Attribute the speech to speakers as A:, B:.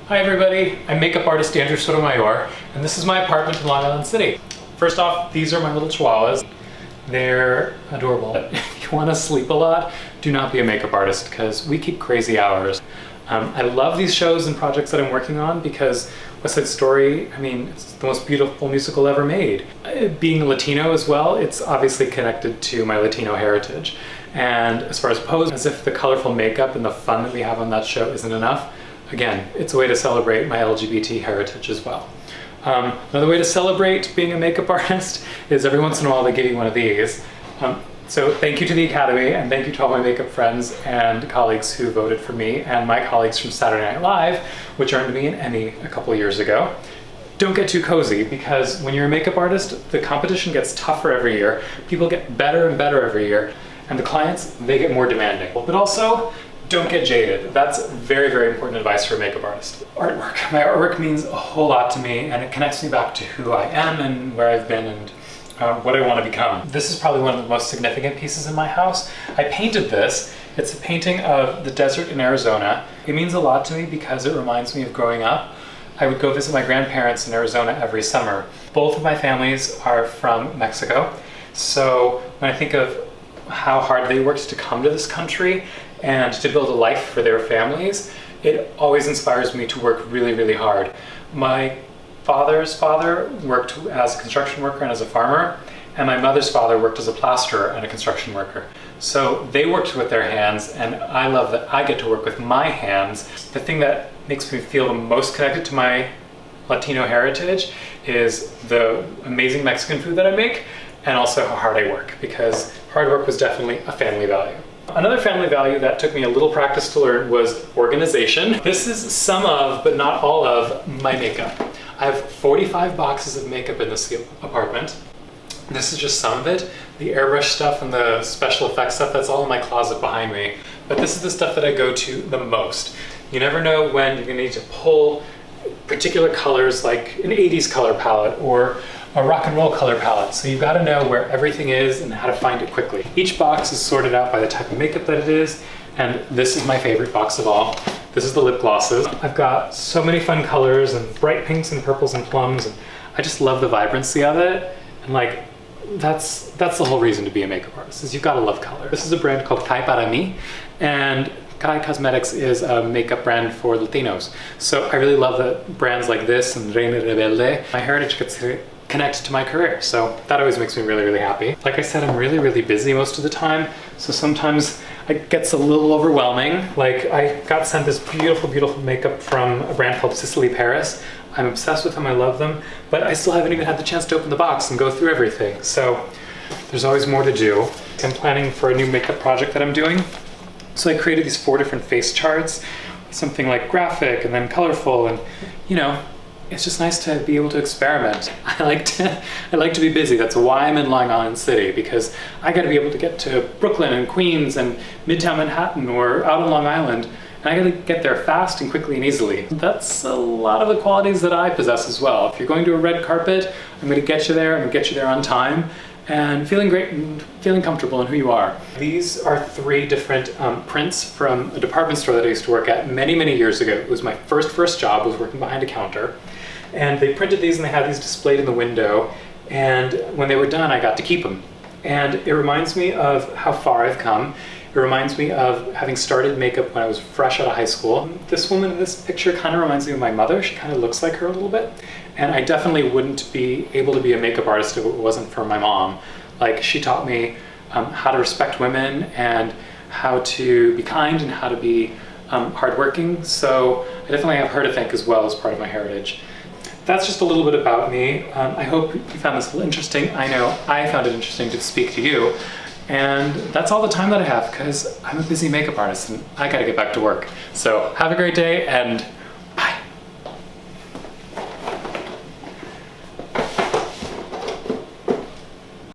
A: Hi everybody, I'm makeup artist Andrew Sotomayor, and this is my apartment in Long Island City. First off, these are my little chihuahuas. They're adorable. If you want to sleep a lot, do not be a makeup artist because we keep crazy hours. I love these shows and projects that I'm working on because West Side Story, I mean, it's the most beautiful musical ever made. Being Latino as well, it's obviously connected to my Latino heritage. And as far as pose, as if the colorful makeup and the fun that we have on that show isn't enough, again, it's a way to celebrate my LGBT heritage as well. Another way to celebrate being a makeup artist is every once in a while they give you one of these. So thank you to the Academy, and thank you to all my makeup friends and colleagues who voted for me, and my colleagues from Saturday Night Live, which earned me an Emmy a couple of years ago. Don't get too cozy, because when you're a makeup artist, the competition gets tougher every year, people get better and better every year, and the clients, they get more demanding. But also, don't get jaded. That's very, very important advice for a makeup artist. Artwork. My artwork means a whole lot to me, and it connects me back to who I am and where I've been and what I want to become. This is probably one of the most significant pieces in my house. I painted this. It's a painting of the desert in Arizona. It means a lot to me because it reminds me of growing up. I would go visit my grandparents in Arizona every summer. Both of my families are from Mexico, so when I think of how hard they worked to come to this country and to build a life for their families, it always inspires me to work really, really hard. My father's father worked as a construction worker and as a farmer, and my mother's father worked as a plasterer and a construction worker. So they worked with their hands, and I love that I get to work with my hands. The thing that makes me feel the most connected to my Latino heritage is the amazing Mexican food that I make, and also how hard I work, because hard work was definitely a family value. Another family value that took me a little practice to learn was organization. This is some of, but not all of, my makeup. I have 45 boxes of makeup in this apartment. This is just some of it. The airbrush stuff and the special effects stuff, that's all in my closet behind me. But this is the stuff that I go to the most. You never know when you're gonna need to pull particular colors, like an 80s color palette or a rock and roll color palette. So you've got to know where everything is and how to find it quickly. Each box is sorted out by the type of makeup that it is, and this is my favorite box of all. This is the lip glosses. I've got so many fun colors and bright pinks and purples and plums, and I just love the vibrancy of it. And like, that's the whole reason to be a makeup artist, is you've got to love color. This is a brand called Kai Para Mi, and Kai Cosmetics is a makeup brand for Latinos. So I really love that brands like this and Reina Rebelde, my heritage gets to connect to my career. So that always makes me really, really happy. Like I said, I'm really, really busy most of the time. So sometimes it gets a little overwhelming. Like I got sent this beautiful, beautiful makeup from a brand called Sicily Paris. I'm obsessed with them, I love them, but I still haven't even had the chance to open the box and go through everything. So there's always more to do. I'm planning for a new makeup project that I'm doing. So I created these 4 different face charts, something like graphic and then colorful, and you know, it's just nice to be able to experiment. I like to be busy. That's why I'm in Long Island City, because I got to be able to get to Brooklyn and Queens and Midtown Manhattan or out on Long Island, and I got to get there fast and quickly and easily. That's a lot of the qualities that I possess as well. If you're going to a red carpet, I'm going to get you there. I'm going to get you there on time and feeling great and feeling comfortable in who you are. These are 3 different prints from a department store that I used to work at many, many years ago. It was my first job, was working behind a counter. And they printed these and they had these displayed in the window. And when they were done, I got to keep them. And it reminds me of how far I've come. It reminds me of having started makeup when I was fresh out of high school. This woman in this picture kind of reminds me of my mother. She kind of looks like her a little bit. And I definitely wouldn't be able to be a makeup artist if it wasn't for my mom. Like, she taught me how to respect women and how to be kind and how to be hardworking. So I definitely have her to thank as well as part of my heritage. That's just a little bit about me. I hope you found this a little interesting. I know I found it interesting to speak to you. And that's all the time that I have, because I'm a busy makeup artist and I gotta get back to work. So have a great day, and